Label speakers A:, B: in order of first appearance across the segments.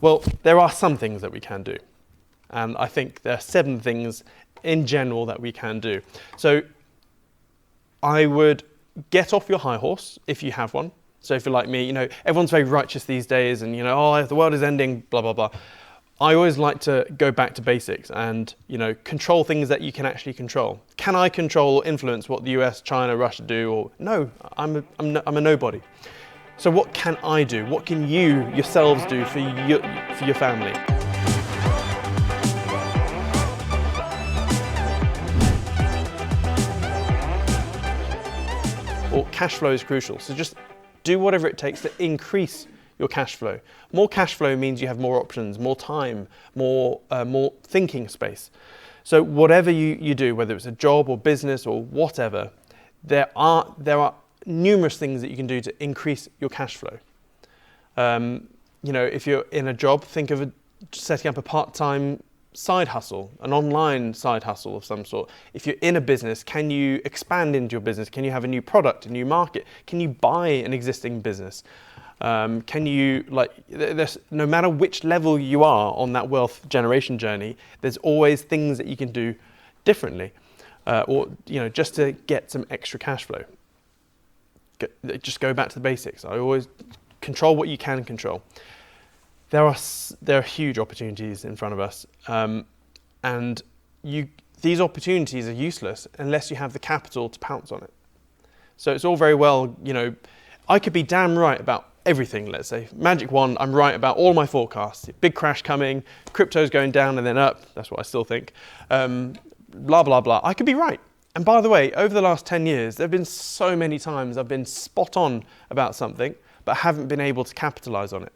A: Well, there are some things that we can do. And I think there are 7 things in general that we can do. So I would get off your high horse if you have one. So if you're like me, everyone's very righteous these days and, oh, the world is ending, blah, blah, blah. I always like to go back to basics and, control things that you can actually control. Can I control or influence what the US, China, Russia do? Or no, I'm a nobody. So what can I do? What can you yourselves do for your family? Well, cash flow is crucial. So just do whatever it takes to increase your cash flow. More cash flow means you have more options, more time, more thinking space. So whatever you do, whether it's a job or business or whatever, there are numerous things that you can do to increase your cash flow. If you're in a job, think of setting up a part-time side hustle, an online side hustle of some sort. If you're in a business, can you expand into your business? Can you have a new product, a new market? Can you buy an existing business? Can you, no matter which level you are on that wealth generation journey, there's always things that you can do differently, just to get some extra cash flow. Just go back to the basics. I always control what you can control. There are huge opportunities in front of us, and these opportunities are useless unless you have the capital to pounce on it. So it's all very well, I could be damn right about everything, let's say. Magic wand, I'm right about all my forecasts. Big crash coming, crypto's going down and then up, that's what I still think. Blah, blah, blah. I could be right. And by the way, over the last 10 years, there have been so many times I've been spot on about something, but haven't been able to capitalize on it.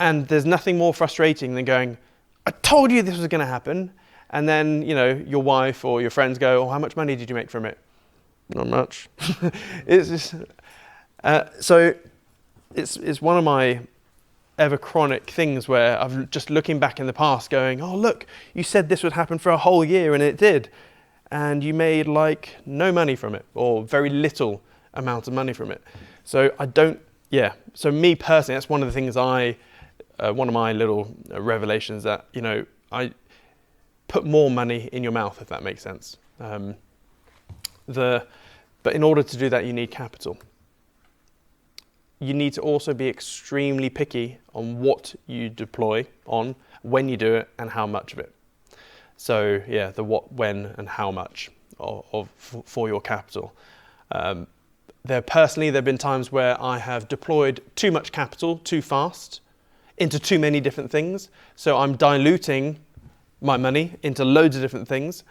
A: And there's nothing more frustrating than going, I told you this was going to happen. And then, your wife or your friends go, oh, how much money did you make from it? Not much. It's just, so it's one of my ever chronic things where I've just looking back in the past going, oh, look, you said this would happen for a whole year and it did. And you made no money from it or very little amount of money from it. So so me personally, that's one of the things one of my little revelations that, I put more money in your mouth, if that makes sense. But in order to do that, you need capital. You need to also be extremely picky on what you deploy on, when you do it, and how much of it. So the what, when, and how much for your capital. There have been times where I have deployed too much capital too fast into too many different things. So I'm diluting my money into loads of different things.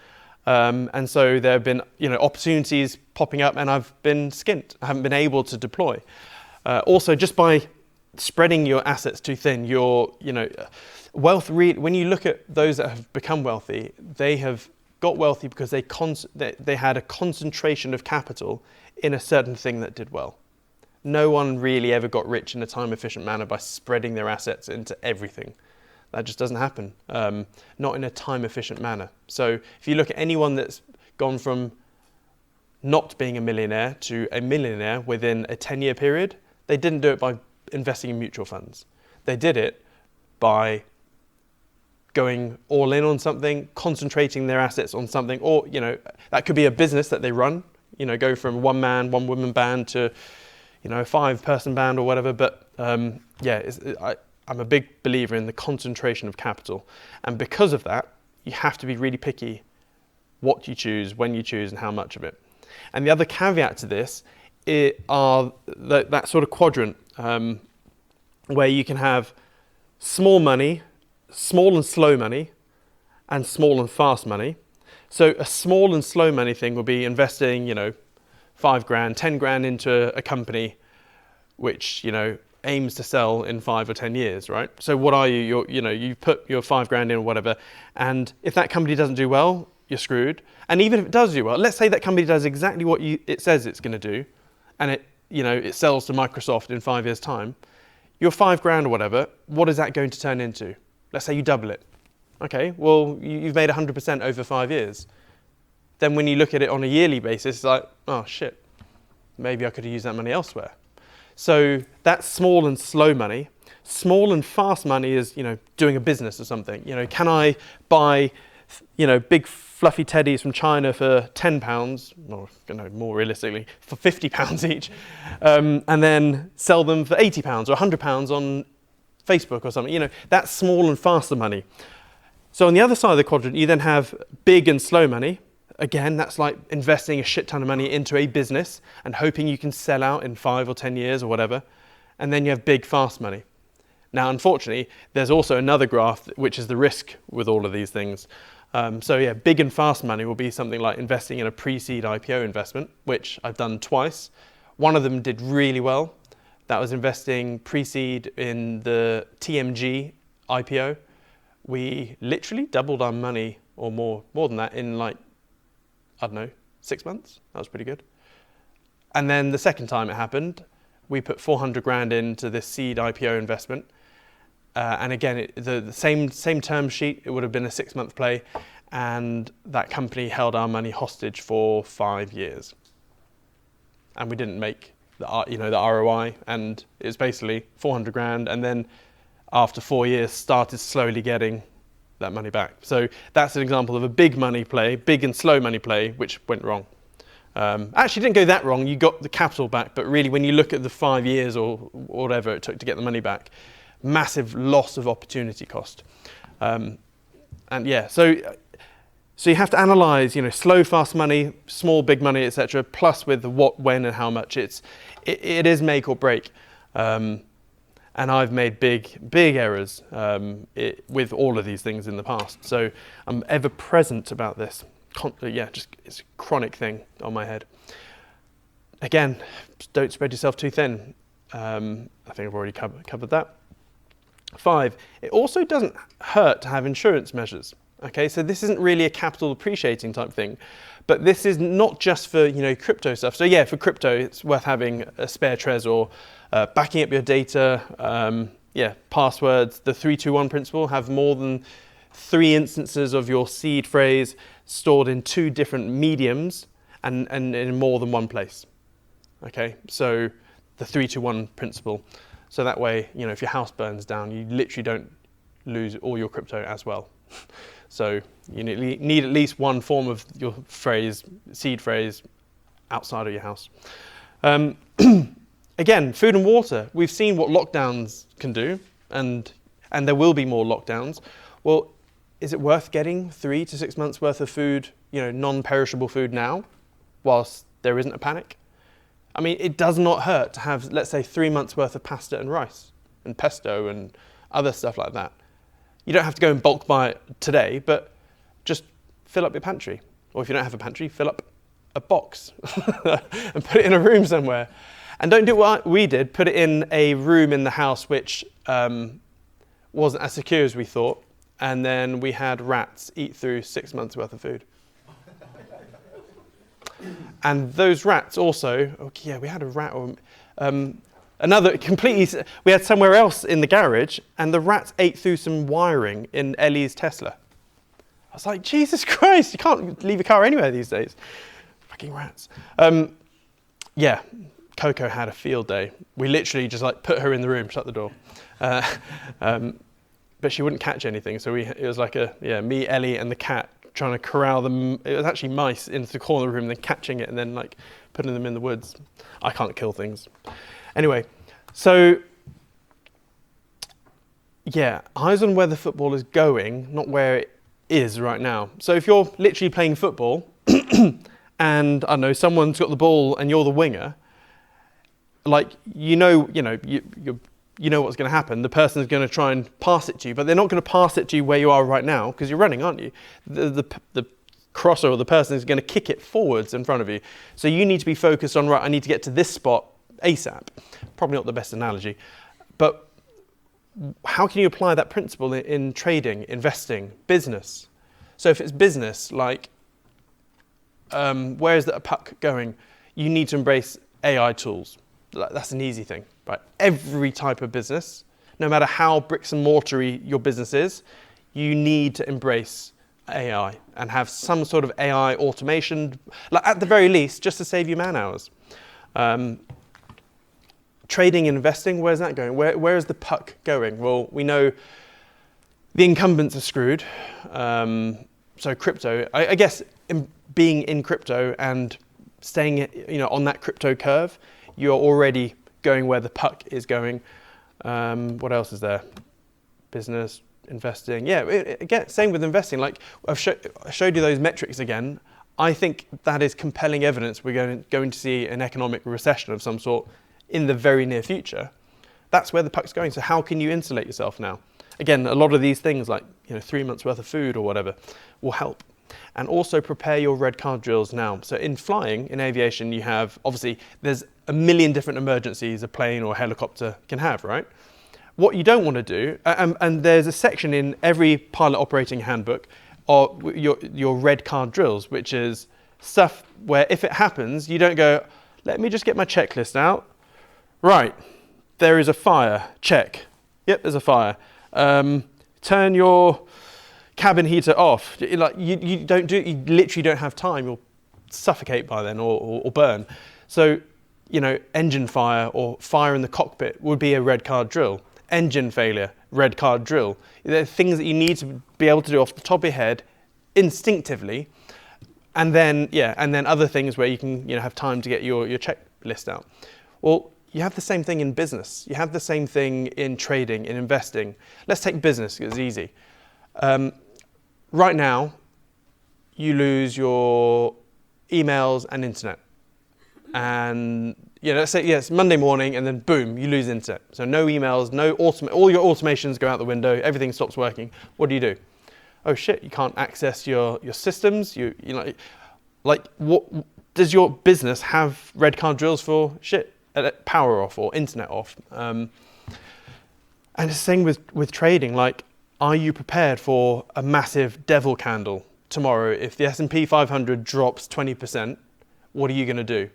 A: And so there have been opportunities popping up and I've been skint. I haven't been able to deploy. Also, just by spreading your assets too thin, wealth, when you look at those that have become wealthy, they have got wealthy because they had a concentration of capital in a certain thing that did well. No one really ever got rich in a time-efficient manner by spreading their assets into everything. That just doesn't happen, not in a time-efficient manner. So if you look at anyone that's gone from not being a millionaire to a millionaire within a 10-year period, they didn't do it by investing in mutual funds. They did it by going all in on something, concentrating their assets on something, or that could be a business that they run. Go from one man, one woman band to a 5-person band or whatever. But I'm a big believer in the concentration of capital, and because of that, you have to be really picky what you choose, when you choose, and how much of it. And the other caveat to this are that sort of quadrant where you can have small money, small and slow money, and small and fast money. So a small and slow money thing will be investing, $5,000, $10,000 into a company which, aims to sell in 5 or 10 years, right? So what are you? You put your $5,000 in or whatever, and if that company doesn't do well, you're screwed. And even if it does do well, let's say that company does exactly what it says it's going to do, and it sells to Microsoft in 5 years' time, your $5,000 or whatever, what is that going to turn into? Let's say you double it. Okay, well, you've made 100% over 5 years. Then when you look at it on a yearly basis, it's like, oh shit, maybe I could have used that money elsewhere. So that's small and slow money. Small and fast money is, doing a business or something. Can I buy, big fluffy teddies from China for £10, or more realistically, for £50 each, and then sell them for £80 or £100 on Facebook or something. That's small and faster money. So on the other side of the quadrant, you then have big and slow money. Again, that's like investing a shit ton of money into a business and hoping you can sell out in 5 or 10 years or whatever. And then you have big, fast money. Now, unfortunately, there's also another graph, which is the risk with all of these things. Big and fast money will be something like investing in a pre-seed IPO investment, which I've done twice. One of them did really well. That was investing pre-seed in the TMG IPO. We literally doubled our money, or more than that, in 6 months. That was pretty good. And then the second time it happened, we put 400 grand into this seed IPO investment. And again, the same term sheet, it would have been a 6-month play. And that company held our money hostage for 5 years. And we didn't make the ROI. And it was basically 400 grand. And then after 4 years, started slowly getting that money back. So that's an example of a big money play, big and slow money play, which went wrong. Actually didn't go that wrong, you got the capital back, but really when you look at the 5 years or whatever it took to get the money back, massive loss of opportunity cost. So you have to analyze, slow, fast money, small, big money, etc., plus with the what, when, and how much. It is make or break. And I've made big errors with all of these things in the past. So I'm ever present about this. It's a chronic thing on my head. Again, don't spread yourself too thin. I think I've already covered that. 5, it also doesn't hurt to have insurance measures. Okay, so this isn't really a capital appreciating type thing, but this is not just for crypto stuff. So yeah, for crypto, it's worth having a spare trez or backing up your data. Passwords. The 3-2-1 principle. Have more than 3 instances of your seed phrase stored in 2 different mediums and in more than one place. Okay, so the 3-2-1 principle. So that way, if your house burns down, you literally don't lose all your crypto as well. So you need at least one form of your seed phrase, outside of your house. Again, food and water. We've seen what lockdowns can do, and there will be more lockdowns. Well, is it worth getting 3 to 6 months worth of food, non-perishable food now, whilst there isn't a panic? I mean, it does not hurt to have, let's say, 3 months worth of pasta and rice and pesto and other stuff like that. You don't have to go and bulk buy it today, but just fill up your pantry. Or if you don't have a pantry, fill up a box and put it in a room somewhere. And don't do what we did, put it in a room in the house which wasn't as secure as we thought, and then we had rats eat through 6 months worth of food. And those rats also, we had a rat, another completely, we had somewhere else in the garage, and the rats ate through some wiring in Ellie's Tesla. I was like, Jesus Christ, you can't leave a car anywhere these days. Fucking rats. Coco had a field day. We literally just put her in the room, shut the door. But she wouldn't catch anything, so it was like me, Ellie, and the cat trying to corral them. It was actually mice into the corner of the room, then catching it and then putting them in the woods. I can't kill things. Anyway, so eyes on where the football is going, not where it is right now. So if you're literally playing football and I don't know, someone's got the ball and you're the winger, you know what's going to happen. The person's going to try and pass it to you, but they're not going to pass it to you where you are right now because you're running, aren't you? The crosser or the person is going to kick it forwards in front of you. So you need to be focused on, right, I need to get to this spot ASAP. Probably not the best analogy, but how can you apply that principle in trading, investing, business? So if it's business, where is the puck going? You need to embrace AI tools. That's an easy thing, right? Every type of business, no matter how bricks and mortar-y your business is, you need to embrace AI and have some sort of AI automation, at the very least, just to save you man hours. Trading and investing, where's that going? Where is the puck going? Well, we know the incumbents are screwed. So crypto, I guess being in crypto and staying on that crypto curve, you're already going where the puck is going. What else is there? Business, investing. Yeah, again, same with investing. Like I showed you those metrics again. I think that is compelling evidence we're going to see an economic recession of some sort in the very near future. That's where the puck's going. So how can you insulate yourself now? Again, a lot of these things like 3 months worth of food or whatever will help. And also prepare your red card drills now. So in flying, in aviation, you have, obviously, there's a million different emergencies a plane or a helicopter can have, right? What you don't want to do, and there's a section in every pilot operating handbook of your red card drills, which is stuff where if it happens, you don't go, let me just get my checklist out. Right, there is a fire, check. Yep, there's a fire. Turn your cabin heater off. Like you literally don't have time. You'll suffocate by then or burn. So, engine fire or fire in the cockpit would be a red card drill. Engine failure, red card drill. There are things that you need to be able to do off the top of your head instinctively. And then other things where you can have time to get your checklist out. Well, you have the same thing in business. You have the same thing in trading, in investing. Let's take business, because it's easy. Right now, you lose your emails and internet. And let's say it's Monday morning, and then boom, you lose internet. So no emails, all your automations go out the window. Everything stops working. What do? Oh shit! You can't access your systems. What does your business have red card drills for? Shit. Power off or internet off. And it's the same with trading. Like, are you prepared for a massive devil candle tomorrow? If the S&P 500 drops 20%, what are you going to do?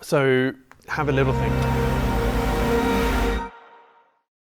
A: So have a little think.